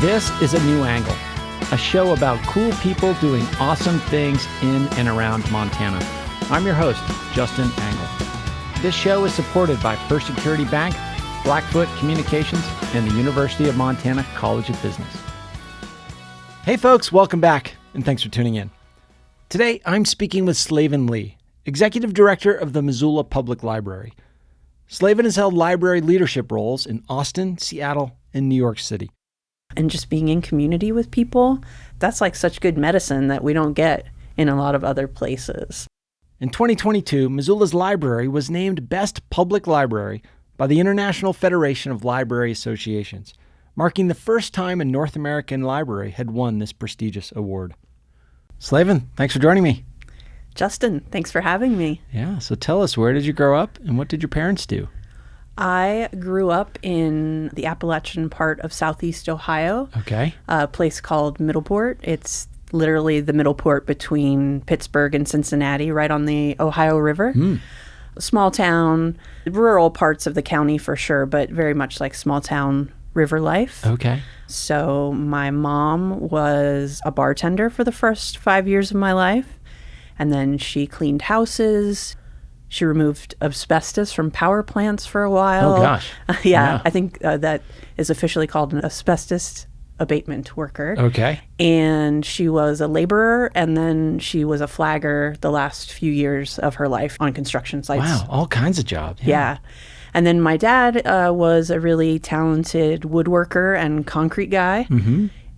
This is A New Angle, a show about cool people doing awesome things in and around Montana. I'm your host, Justin Angle. This show is supported by First Security Bank, Blackfoot Communications, and the University of Montana College of Business. Hey folks, welcome back, and thanks for tuning in. Today, I'm speaking with Slaven Lee, Executive Director of the Missoula Public Library. Slaven has held library leadership roles in Austin, Seattle, and New York City. And just being in community with people, that's like such good medicine that we don't get in a lot of other places. In 2022, Missoula's library was named Best Public Library by the International Federation of Library Associations, marking the first time a North American library had won this prestigious award. Slaven, thanks for joining me. Justin, thanks for having me. Yeah, so tell us, where did you grow up and what did your parents do? I grew up in the Appalachian part of Southeast Ohio, Okay. a place called Middleport. It's literally the middle port between Pittsburgh and Cincinnati, right on the Ohio River. A small town, rural parts of the county for sure, but very much like small town river life. Okay. So my mom was a bartender for the first 5 years of my life, and then she cleaned houses. She removed asbestos from power plants for a while. Oh, gosh. Yeah, I think that is officially called an asbestos abatement worker. Okay. And she was a laborer, and then she was a flagger the last few years of her life on construction sites. Wow, all kinds of jobs. Yeah. And then my dad was a really talented woodworker and concrete guy.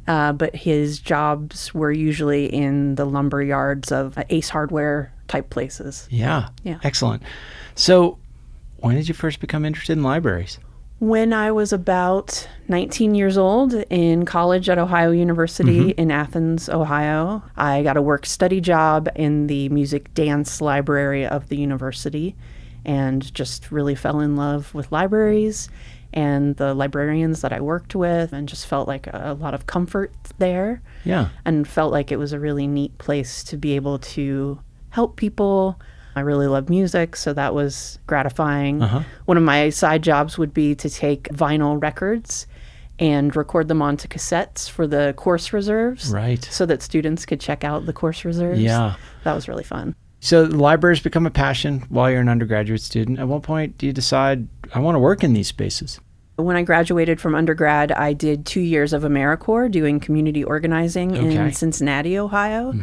But his jobs were usually in the lumber yards of Ace Hardware type places. Yeah. Yeah. Excellent. So when did you first become interested in libraries? When I was about 19 years old in college at Ohio University in Athens, Ohio, I got a work-study job in the music dance library of the university and just really fell in love with libraries and the librarians that I worked with, and just felt like a lot of comfort there. Yeah. And felt like it was a really neat place to be able to help people. I really love music, so that was gratifying. One of my side jobs would be to take vinyl records and record them onto cassettes for the course reserves. Right. So that students could check out the course reserves. Yeah. That was really fun. So the libraries become a passion while you're an undergraduate student. At what point do you decide, I want to work in these spaces? When I graduated from undergrad, I did 2 years of AmeriCorps doing community organizing in Cincinnati, Ohio,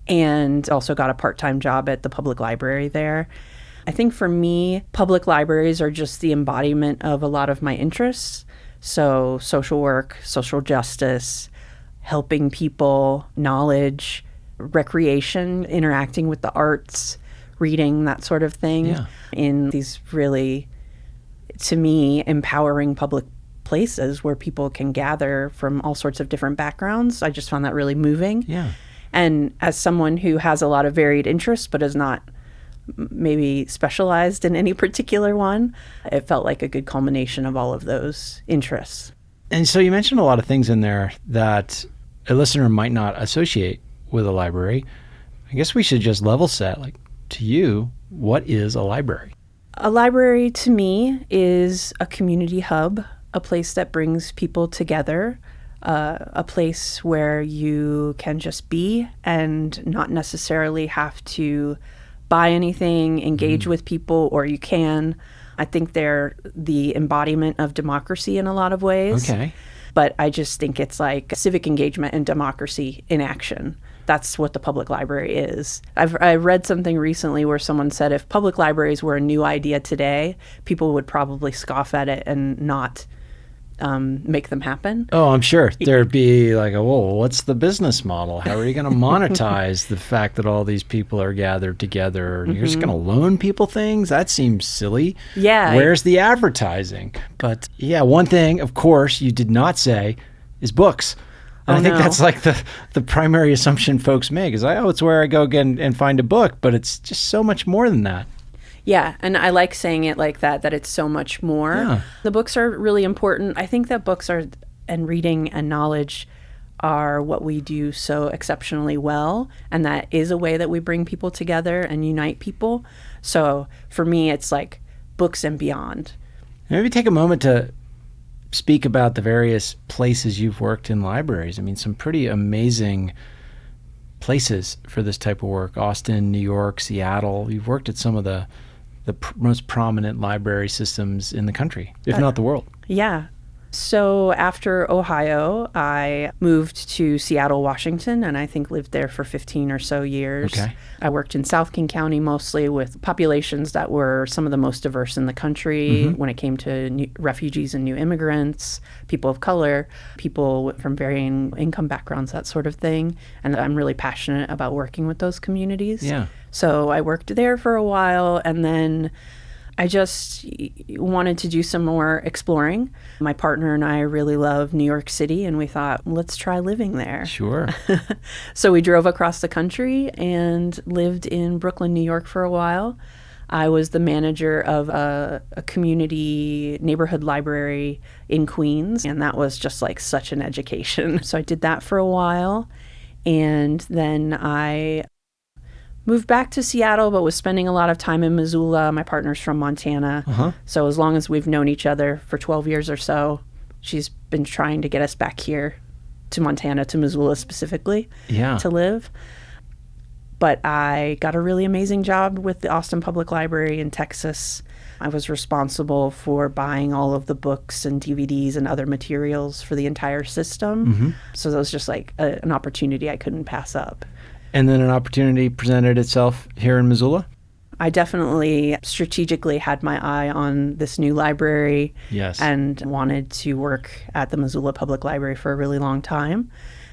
and also got a part-time job at the public library there. I think for me, public libraries are just the embodiment of a lot of my interests. So social work, social justice, helping people, knowledge, recreation, interacting with the arts, reading, that sort of thing, in these really, to me, empowering public places where people can gather from all sorts of different backgrounds. I just found that really moving. Yeah. And as someone who has a lot of varied interests but is not maybe specialized in any particular one, it felt like a good culmination of all of those interests. And so you mentioned a lot of things in there that a listener might not associate with a library. I guess we should just level set, like, to you, what is a library? A library to me is a community hub, a place that brings people together, a place where you can just be and not necessarily have to buy anything, engage with people, or you can. I think they're the embodiment of democracy in a lot of ways. Okay. But I just think it's like civic engagement and democracy in action. That's what the public library is. I read something recently where someone said if public libraries were a new idea today, people would probably scoff at it and not make them happen. Oh, I'm sure there'd be like, whoa, what's the business model? How are you going to monetize the fact that all these people are gathered together? You're just going to loan people things? That seems silly. Yeah. Where's the advertising? But yeah, one thing, of course, you did not say is books. And I think that's like the primary assumption folks make is, it's where I go again and find a book, but it's just so much more than that. Yeah, and I like saying it like that it's so much more. Yeah. The books are really important. I think that books are, and reading and knowledge are what we do so exceptionally well, and that is a way that we bring people together and unite people. So for me, it's like books and beyond. Maybe take a moment to speak about the various places you've worked in libraries. I mean, some pretty amazing places for this type of work. Austin, New York, Seattle. You've worked at some of the most prominent library systems in the country, if not the world. Yeah. So after Ohio, I moved to Seattle, Washington, and I think lived there for 15 or so years. Okay. I worked in South King County mostly with populations that were some of the most diverse in the country when it came to refugees and new immigrants, people of color, people from varying income backgrounds, that sort of thing. And I'm really passionate about working with those communities. Yeah. So I worked there for a while, and then I just wanted to do some more exploring. My partner and I really love New York City, and we thought, let's try living there. Sure. So we drove across the country and lived in Brooklyn, New York for a while. I was the manager of a community neighborhood library in Queens, and that was just like such an education. So I did that for a while, and then I moved back to Seattle, but was spending a lot of time in Missoula. My partner's from Montana. So as long as we've known each other for 12 years or so, she's been trying to get us back here to Montana, to Missoula specifically, to live. But I got a really amazing job with the Austin Public Library in Texas. I was responsible for buying all of the books and DVDs and other materials for the entire system. So that was just like an opportunity I couldn't pass up. And then an opportunity presented itself here in Missoula? I definitely strategically had my eye on this new library. Yes. And wanted to work at the Missoula Public Library for a really long time,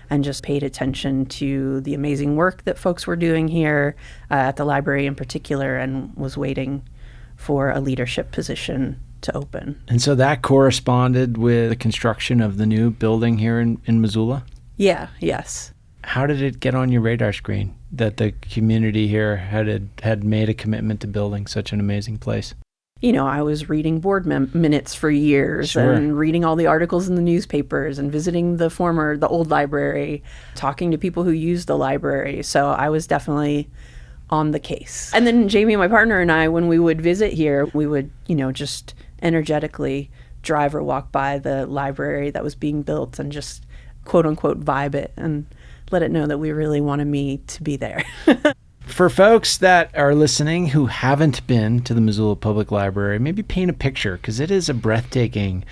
and just paid attention to the amazing work that folks were doing here at the library in particular, and was waiting for a leadership position to open. And so that corresponded with the construction of the new building here in Missoula? Yeah, yes. How did it get on your radar screen that the community here had made a commitment to building such an amazing place? You know, I was reading board minutes for years and reading all the articles in the newspapers and visiting the old library, talking to people who used the library. So I was definitely on the case. And then Jamie, my partner, and I, when we would visit here, we would, just energetically drive or walk by the library that was being built and just quote unquote vibe it and let it know that we really wanted me to be there. For folks that are listening who haven't been to the Missoula Public Library, maybe paint a picture, because it is a breathtaking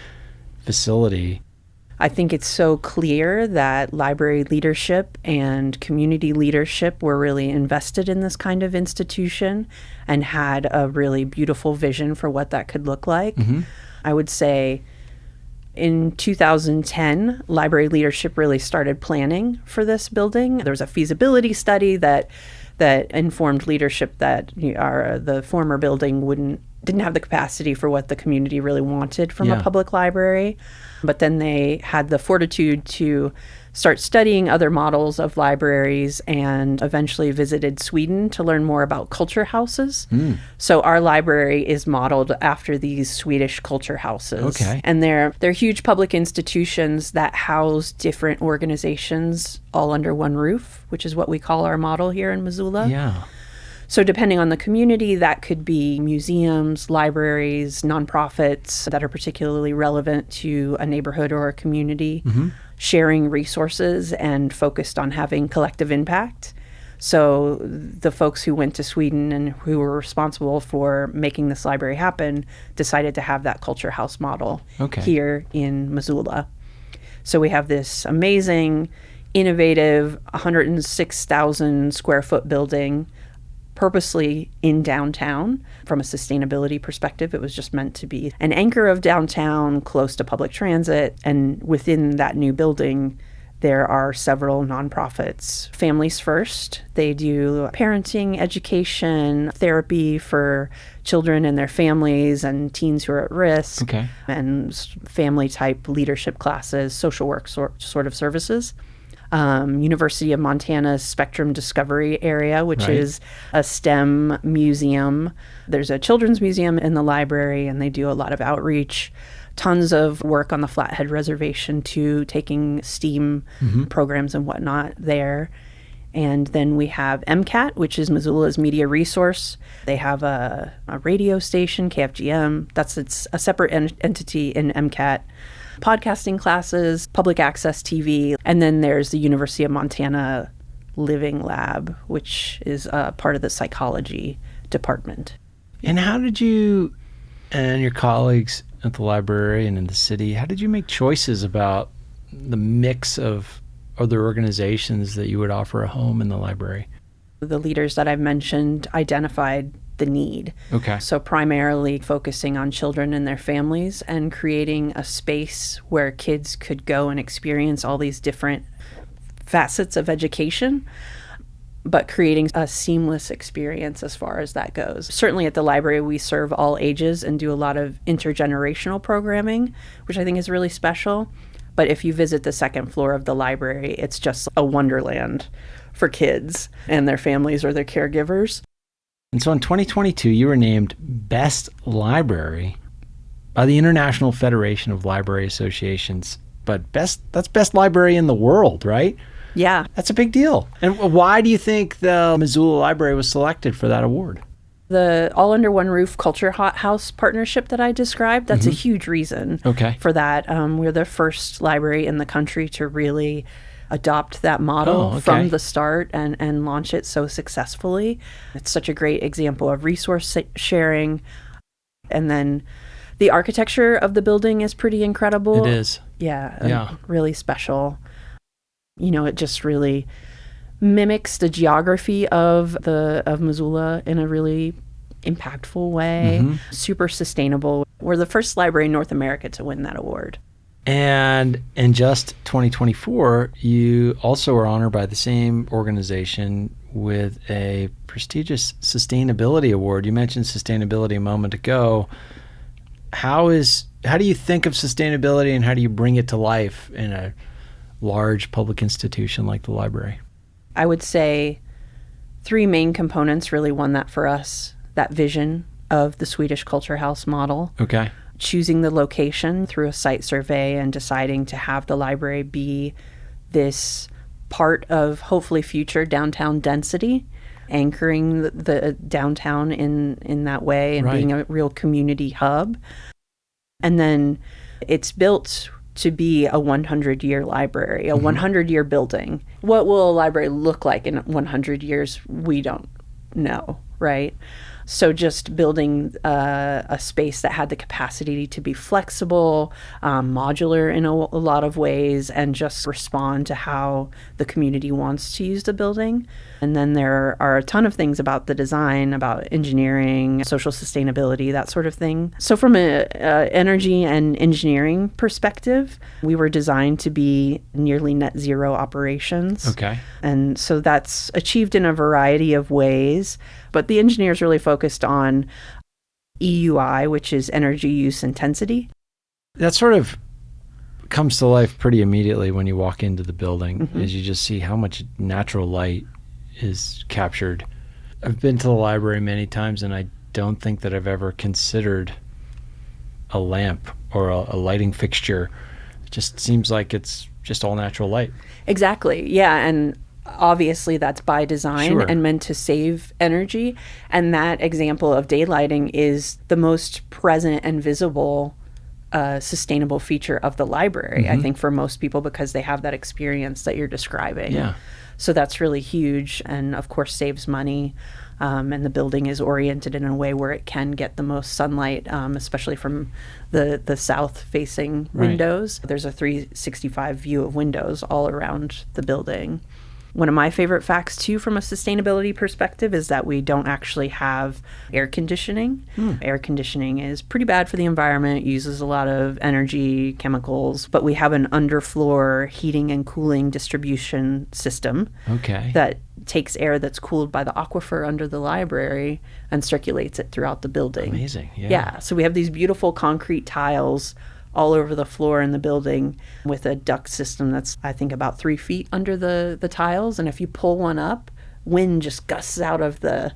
facility. I think it's so clear that library leadership and community leadership were really invested in this kind of institution and had a really beautiful vision for what that could look like. I would say in 2010, library leadership really started planning for this building. There was a feasibility study that informed leadership that the former building didn't have the capacity for what the community really wanted from a public library. But then they had the fortitude to start studying other models of libraries, and eventually visited Sweden to learn more about culture houses. So our library is modeled after these Swedish culture houses. Okay. And they're huge public institutions that house different organizations all under one roof, which is what we call our model here in Missoula. Yeah. So depending on the community, that could be museums, libraries, nonprofits that are particularly relevant to a neighborhood or a community, sharing resources and focused on having collective impact. So the folks who went to Sweden and who were responsible for making this library happen decided to have that culture house model here in Missoula. So we have this amazing, innovative, 106,000 square foot building purposely in downtown. From a sustainability perspective, it was just meant to be an anchor of downtown, close to public transit. And within that new building, there are several nonprofits. Families First, they do parenting, education, therapy for children and their families and teens who are at risk, and family-type leadership classes, social work sort of services. University of Montana's Spectrum Discovery area, which is a STEM museum. There's a children's museum in the library, and they do a lot of outreach. Tons of work on the Flathead Reservation, too, taking STEAM programs and whatnot there. And then we have MCAT, which is Missoula's media resource. They have a radio station, KFGM. It's a separate entity in MCAT. podcasting classes, public access TV, and then there's the University of Montana Living Lab, which is part of the psychology department. And how did you and your colleagues at the library and in the city, how did you make choices about the mix of other organizations that you would offer a home in the library? The leaders that I've mentioned identified the need. Okay. So primarily focusing on children and their families and creating a space where kids could go and experience all these different facets of education, but creating a seamless experience as far as that goes. Certainly at the library, we serve all ages and do a lot of intergenerational programming, which I think is really special. But if you visit the second floor of the library, it's just a wonderland for kids and their families or their caregivers. And so in 2022, you were named Best Library by the International Federation of Library Associations. But that's best library in the world, right? Yeah. That's a big deal. And why do you think the Missoula Library was selected for that award? The All Under One Roof Culture House partnership that I described, that's a huge reason for that. We're the first library in the country to really adopt that model from the start and launch it so successfully. It's such a great example of resource sharing. And then the architecture of the building is pretty incredible. It is. Yeah. Really special. You know, it just really mimics the geography of Missoula in a really impactful way. Super sustainable. We're the first library in North America to win that award. And in just 2024, you also were honored by the same organization with a prestigious sustainability award. You mentioned sustainability a moment ago. How do you think of sustainability and how do you bring it to life in a large public institution like the library? I would say three main components really won that for us. That vision of the Swedish Culture House model. Okay. Choosing the location through a site survey and deciding to have the library be this part of hopefully future downtown density, anchoring the downtown in that way and being a real community hub. And then it's built to be a 100-year library, a 100-year building. What will a library look like in 100 years? We don't know, right? So just building a space that had the capacity to be flexible, modular in a lot of ways, and just respond to how the community wants to use the building. And then there are a ton of things about the design, about engineering, social sustainability, that sort of thing. So from an energy and engineering perspective, we were designed to be nearly net zero operations. Okay. And so that's achieved in a variety of ways. But the engineers really focused on EUI, which is energy use intensity. That sort of comes to life pretty immediately when you walk into the building, as you just see how much natural light is captured. I've been to the library many times, and I don't think that I've ever considered a lamp or a lighting fixture. It just seems like it's just all natural light. Exactly. Yeah. And obviously that's by design and meant to save energy. And that example of daylighting is the most present and visible sustainable feature of the library, I think, for most people, because they have that experience that you're describing. Yeah. So that's really huge and, of course, saves money. And the building is oriented in a way where it can get the most sunlight, especially from the south-facing windows. There's a 365 view of windows all around the building. One of my favorite facts, too, from a sustainability perspective is that we don't actually have air conditioning. Air conditioning is pretty bad for the environment, uses a lot of energy, chemicals, but we have an underfloor heating and cooling distribution system that takes air that's cooled by the aquifer under the library and circulates it throughout the building. Amazing, Yeah, so we have these beautiful concrete tiles all over the floor in the building with a duct system that's, I think, about 3 feet under the tiles. And if you pull one up, wind just gusts out of the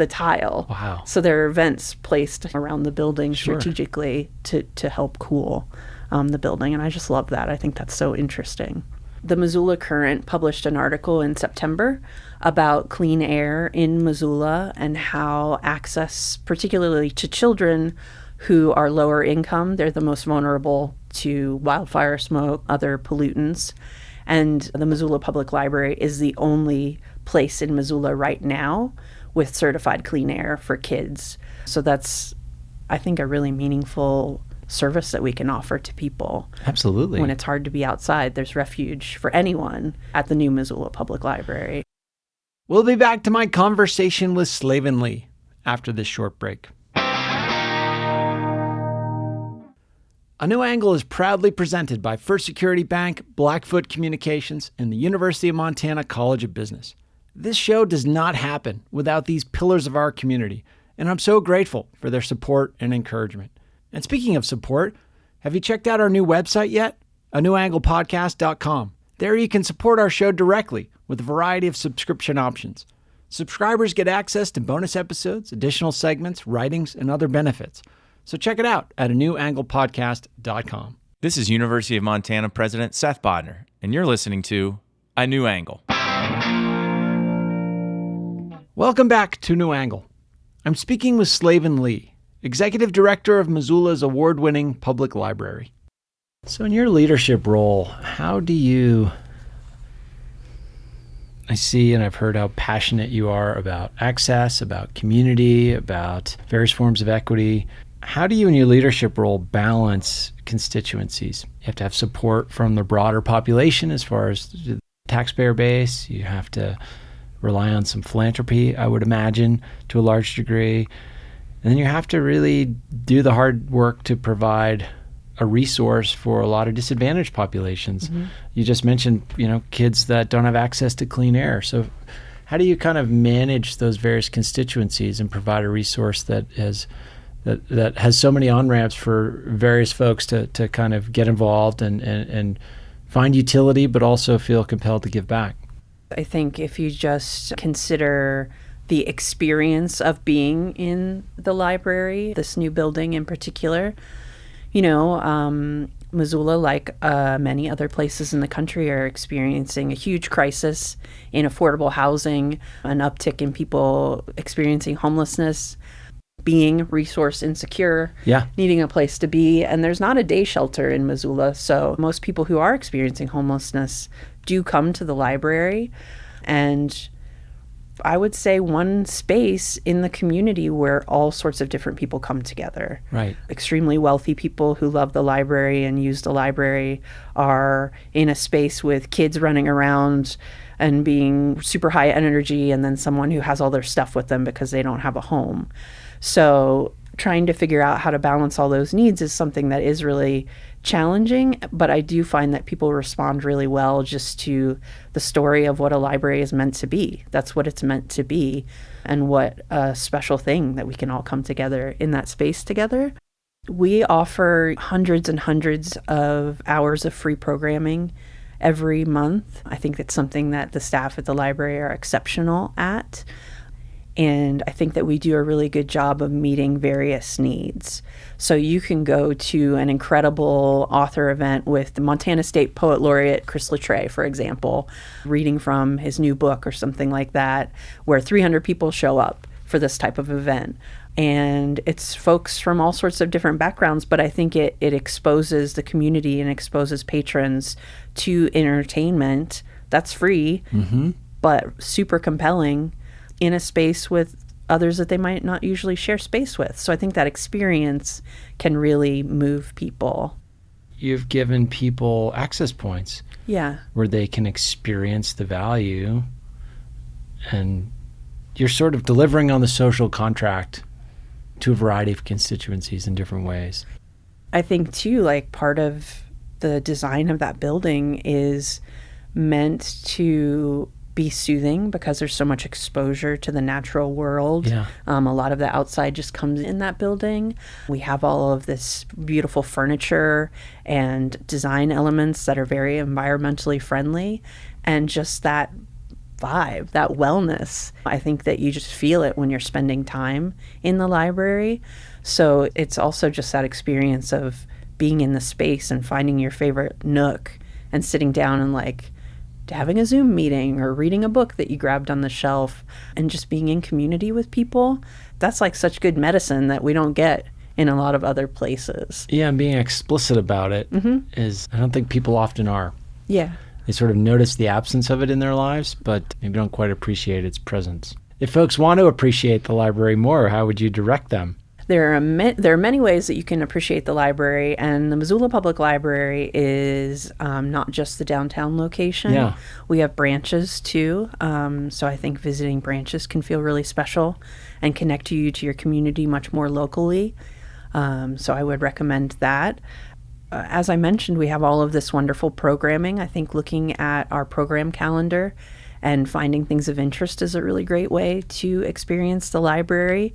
tile. Wow. So there are vents placed around the building strategically to help cool the building. And I just love that. I think that's so interesting. The Missoula Current published an article in September about clean air in Missoula and how access, particularly to children, who are lower income. They're the most vulnerable to wildfire smoke, other pollutants. And the Missoula Public Library is the only place in Missoula right now with certified clean air for kids. So that's, I think, a really meaningful service that we can offer to people. Absolutely. When it's hard to be outside, there's refuge for anyone at the new Missoula Public Library. We'll be back to my conversation with Slaven Lee after this short break. A New Angle is proudly presented by First Security Bank, Blackfoot Communications, and the University of Montana College of Business. This show does not happen without these pillars of our community, and I'm so grateful for their support and encouragement. And speaking of support, have you checked out our new website yet? anewanglepodcast.com. There you can support our show directly with a variety of subscription options. Subscribers get access to bonus episodes, additional segments, writings, and other benefits. So check it out at anewanglepodcast.com. This is University of Montana President Seth Bodner, and you're listening to A New Angle. Welcome back to New Angle. I'm speaking with Slaven Lee, Executive Director of Missoula's award-winning public library. So in your leadership role, how do you... I see and I've heard how passionate you are about access, about community, about various forms of equity. How do you in your leadership role balance constituencies? You have to have support from the broader population as far as the taxpayer base. You have to rely on some philanthropy, I would imagine, to a large degree. And then you have to really do the hard work to provide a resource for a lot of disadvantaged populations. Mm-hmm. You just mentioned, kids that don't have access to clean air. So how do you kind of manage those various constituencies and provide a resource that has so many on-ramps for various folks to kind of get involved and find utility, but also feel compelled to give back? I think if you just consider the experience of being in the library, this new building in particular, Missoula, like many other places in the country, are experiencing a huge crisis in affordable housing, an uptick in people experiencing homelessness, being resource insecure, needing a place to be. And there's not a day shelter in Missoula. So most people who are experiencing homelessness do come to the library. And I would say one space in the community where all sorts of different people come together. Right. Extremely wealthy people who love the library and use the library are in a space with kids running around and being super high energy, and then someone who has all their stuff with them because they don't have a home. So trying to figure out how to balance all those needs is something that is really challenging, but I do find that people respond really well just to the story of what a library is meant to be. That's what it's meant to be, and what a special thing that we can all come together in that space together. We offer hundreds and hundreds of hours of free programming every month. I think that's something that the staff at the library are exceptional at. And I think that we do a really good job of meeting various needs. So you can go to an incredible author event with the Montana State Poet Laureate Chris Latre, for example, reading from his new book or something like that, where 300 people show up for this type of event. And it's folks from all sorts of different backgrounds, but I think it exposes the community and exposes patrons to entertainment that's free, but super compelling, in a space with others that they might not usually share space with. So I think that experience can really move people. You've given people access points where they can experience the value, and you're sort of delivering on the social contract to a variety of constituencies in different ways. I think too, like, part of the design of that building is meant to be soothing because there's so much exposure to the natural world. A lot of the outside just comes in that building. We have all of this beautiful furniture and design elements that are very environmentally friendly, and just that vibe, that wellness. I think that you just feel it when you're spending time in the library. So it's also just that experience of being in the space and finding your favorite nook and sitting down and having a Zoom meeting or reading a book that you grabbed on the shelf and just being in community with people. That's like such good medicine that we don't get in a lot of other places. Yeah, and being explicit about it is, I don't think people often are. Yeah. They sort of notice the absence of it in their lives, but maybe don't quite appreciate its presence. If folks want to appreciate the library more, how would you direct them? There are many ways that you can appreciate the library, and the Missoula Public Library is not just the downtown location. Yeah. We have branches too, so I think visiting branches can feel really special and connect you to your community much more locally. So I would recommend that. As I mentioned, we have all of this wonderful programming. I think looking at our program calendar and finding things of interest is a really great way to experience the library.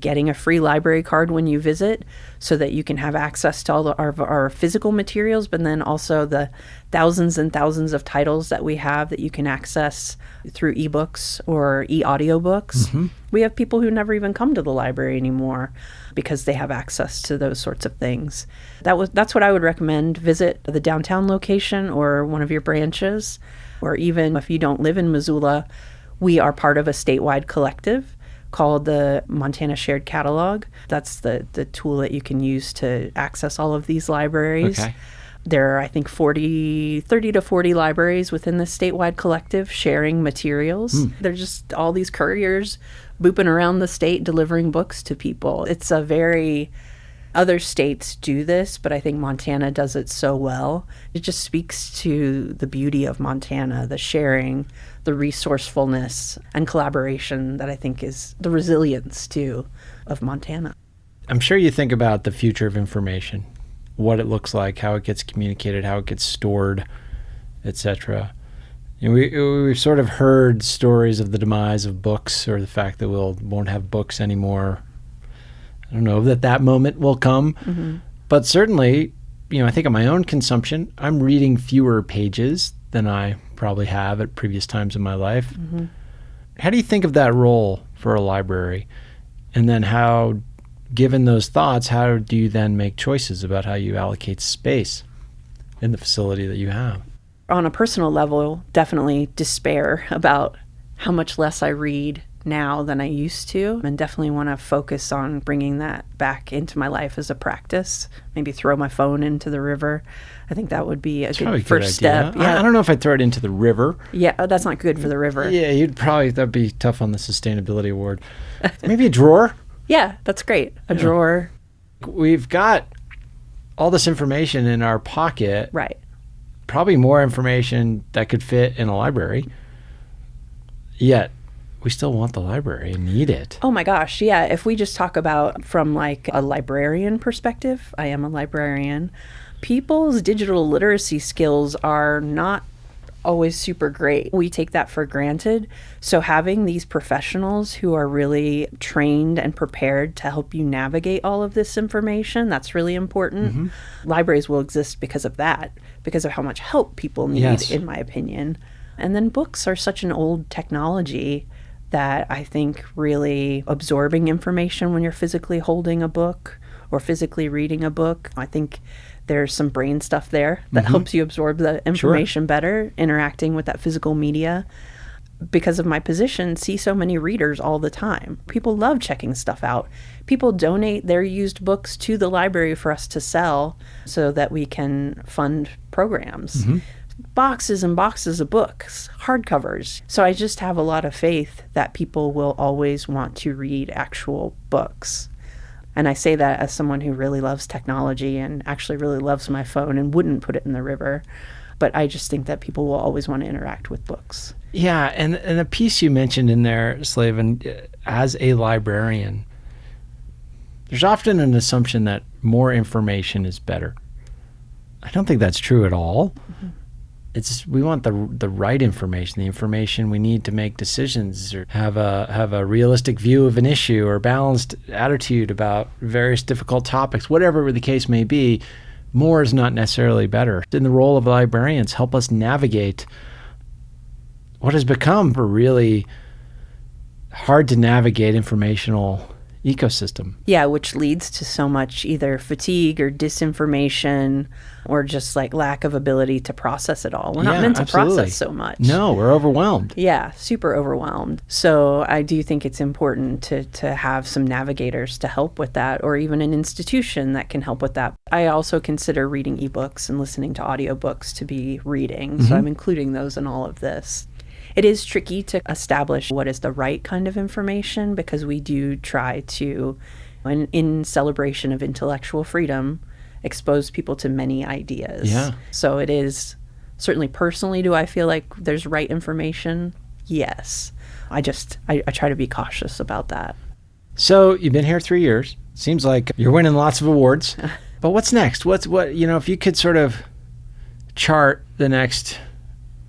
Getting a free library card when you visit so that you can have access to all our physical materials, but then also the thousands and thousands of titles that we have that you can access through ebooks or e-audiobooks. We have people who never even come to the library anymore because they have access to those sorts of things. That's what I would recommend. Visit the downtown location or one of your branches, or even if you don't live in Missoula, we are part of a statewide collective called the Montana Shared Catalog. That's the tool that you can use to access all of these libraries. Okay. There are, I think, 30 to 40 libraries within the statewide collective sharing materials. They're just all these couriers booping around the state delivering books to people. It's a very... Other states do this, but I think Montana does it so well. It just speaks to the beauty of Montana, the sharing, the resourcefulness and collaboration that I think is the resilience, too, of Montana. I'm sure you think about the future of information, what it looks like, how it gets communicated, how it gets stored, etc. We've sort of heard stories of the demise of books, or the fact that we won't have books anymore. I don't know that moment will come, but certainly, I think of my own consumption, I'm reading fewer pages than I probably have at previous times in my life. How do you think of that role for a library? And then how, given those thoughts, how do you then make choices about how you allocate space in the facility that you have? On a personal level, definitely despair about how much less I read now than I used to, and definitely want to focus on bringing that back into my life as a practice. Maybe throw my phone into the river. I think that would be a good first step. Yeah. I don't know if I'd throw it into the river. Yeah, that's not good for the river. Yeah, that'd be tough on the sustainability award. Maybe a drawer? Yeah, that's great. A drawer. We've got all this information in our pocket. Right. Probably more information that could fit in a library. Yet we still want the library and need it. Oh my gosh, yeah. If we just talk about from like a librarian perspective, I am a librarian, people's digital literacy skills are not always super great. We take that for granted. So having these professionals who are really trained and prepared to help you navigate all of this information, that's really important. Libraries will exist because of that, because of how much help people need, in my opinion. And then books are such an old technology that I think really absorbing information when you're physically holding a book or physically reading a book, I think there's some brain stuff there that helps you absorb the information better, interacting with that physical media. Because of my position, see so many readers all the time. People love checking stuff out. People donate their used books to the library for us to sell so that we can fund programs. Boxes and boxes of books, hardcovers. So I just have a lot of faith that people will always want to read actual books. And I say that as someone who really loves technology and actually really loves my phone and wouldn't put it in the river. But I just think that people will always want to interact with books. Yeah, and the piece you mentioned in there, Slaven, as a librarian, there's often an assumption that more information is better. I don't think that's true at all. We want the right information, the information we need to make decisions or have a realistic view of an issue or a balanced attitude about various difficult topics, whatever the case may be. More is not necessarily better. In the role of librarians, help us navigate what has become a really hard to navigate informational ecosystem. Yeah, which leads to so much either fatigue or disinformation or just like lack of ability to process it all. We're not meant to process so much. No, we're overwhelmed. Yeah, super overwhelmed. So I do think it's important to have some navigators to help with that, or even an institution that can help with that. I also consider reading ebooks and listening to audiobooks to be reading. So I'm including those in all of this. It is tricky to establish what is the right kind of information because we do try to, in celebration of intellectual freedom, expose people to many ideas. Yeah. So it is certainly personally, do I feel like there's right information? Yes. I try to be cautious about that. So you've been here 3 years. Seems like you're winning lots of awards. But what's next? If you could sort of chart the next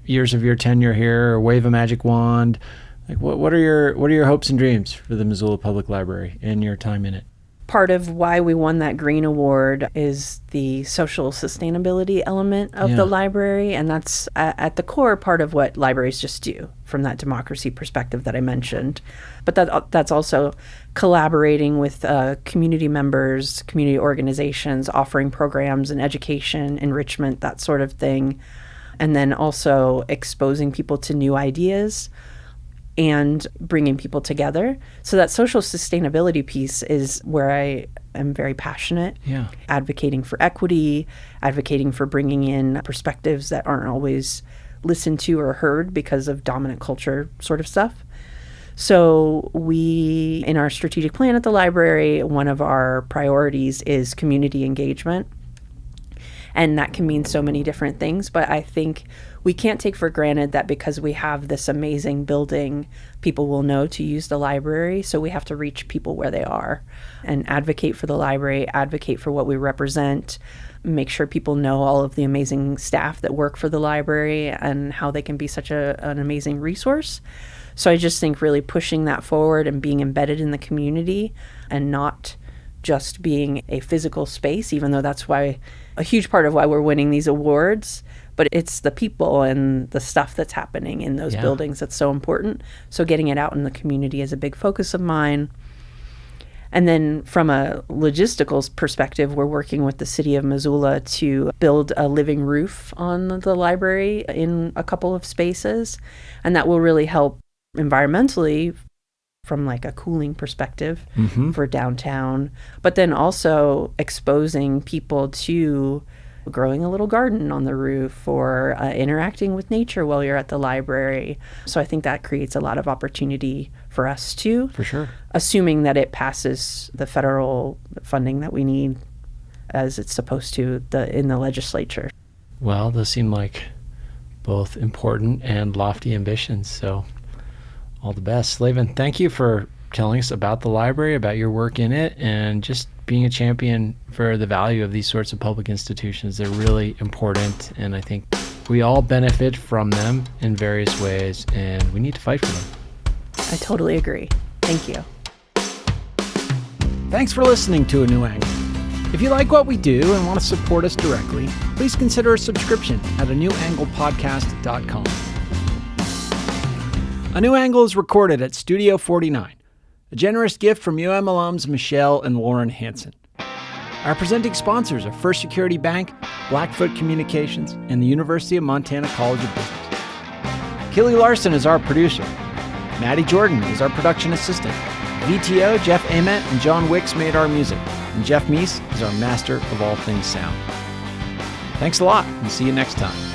years of your tenure here or wave a magic wand, like what are your hopes and dreams for the Missoula Public Library and your time in it? Part of why we won that Green Award is the social sustainability element of the library, and that's at the core part of what libraries just do from that democracy perspective that I mentioned. But that's also collaborating with community members, community organizations, offering programs and education, enrichment, that sort of thing. And then also exposing people to new ideas and bringing people together. So that social sustainability piece is where I am very passionate. Yeah. Advocating for equity, advocating for bringing in perspectives that aren't always listened to or heard because of dominant culture sort of stuff. So we, in our strategic plan at the library, one of our priorities is community engagement. And that can mean so many different things, but I think we can't take for granted that because we have this amazing building, people will know to use the library. So we have to reach people where they are and advocate for the library, advocate for what we represent, make sure people know all of the amazing staff that work for the library and how they can be such an amazing resource. So I just think really pushing that forward and being embedded in the community and not just being a physical space, even though that's why a huge part of why we're winning these awards, but it's the people and the stuff that's happening in those buildings that's so important. So getting it out in the community is a big focus of mine. And then from a logistical perspective, we're working with the city of Missoula to build a living roof on the library in a couple of spaces. And that will really help environmentally from like a cooling perspective for downtown, but then also exposing people to growing a little garden on the roof or interacting with nature while you're at the library. So I think that creates a lot of opportunity for us too. For sure. Assuming that it passes the federal funding that we need as it's supposed to in the legislature. Well, those seem like both important and lofty ambitions, so all the best. Slaven, thank you for telling us about the library, about your work in it, and just being a champion for the value of these sorts of public institutions. They're really important, and I think we all benefit from them in various ways, and we need to fight for them. I totally agree. Thank you. Thanks for listening to A New Angle. If you like what we do and want to support us directly, please consider a subscription at anewanglepodcast.com. A New Angle is recorded at Studio 49, a generous gift from UM alums Michelle and Lauren Hansen. Our presenting sponsors are First Security Bank, Blackfoot Communications, and the University of Montana College of Business. Kelly Larson is our producer. Maddie Jordan is our production assistant. VTO, Jeff Ament, and John Wicks made our music, and Jeff Meese is our master of all things sound. Thanks a lot, and see you next time.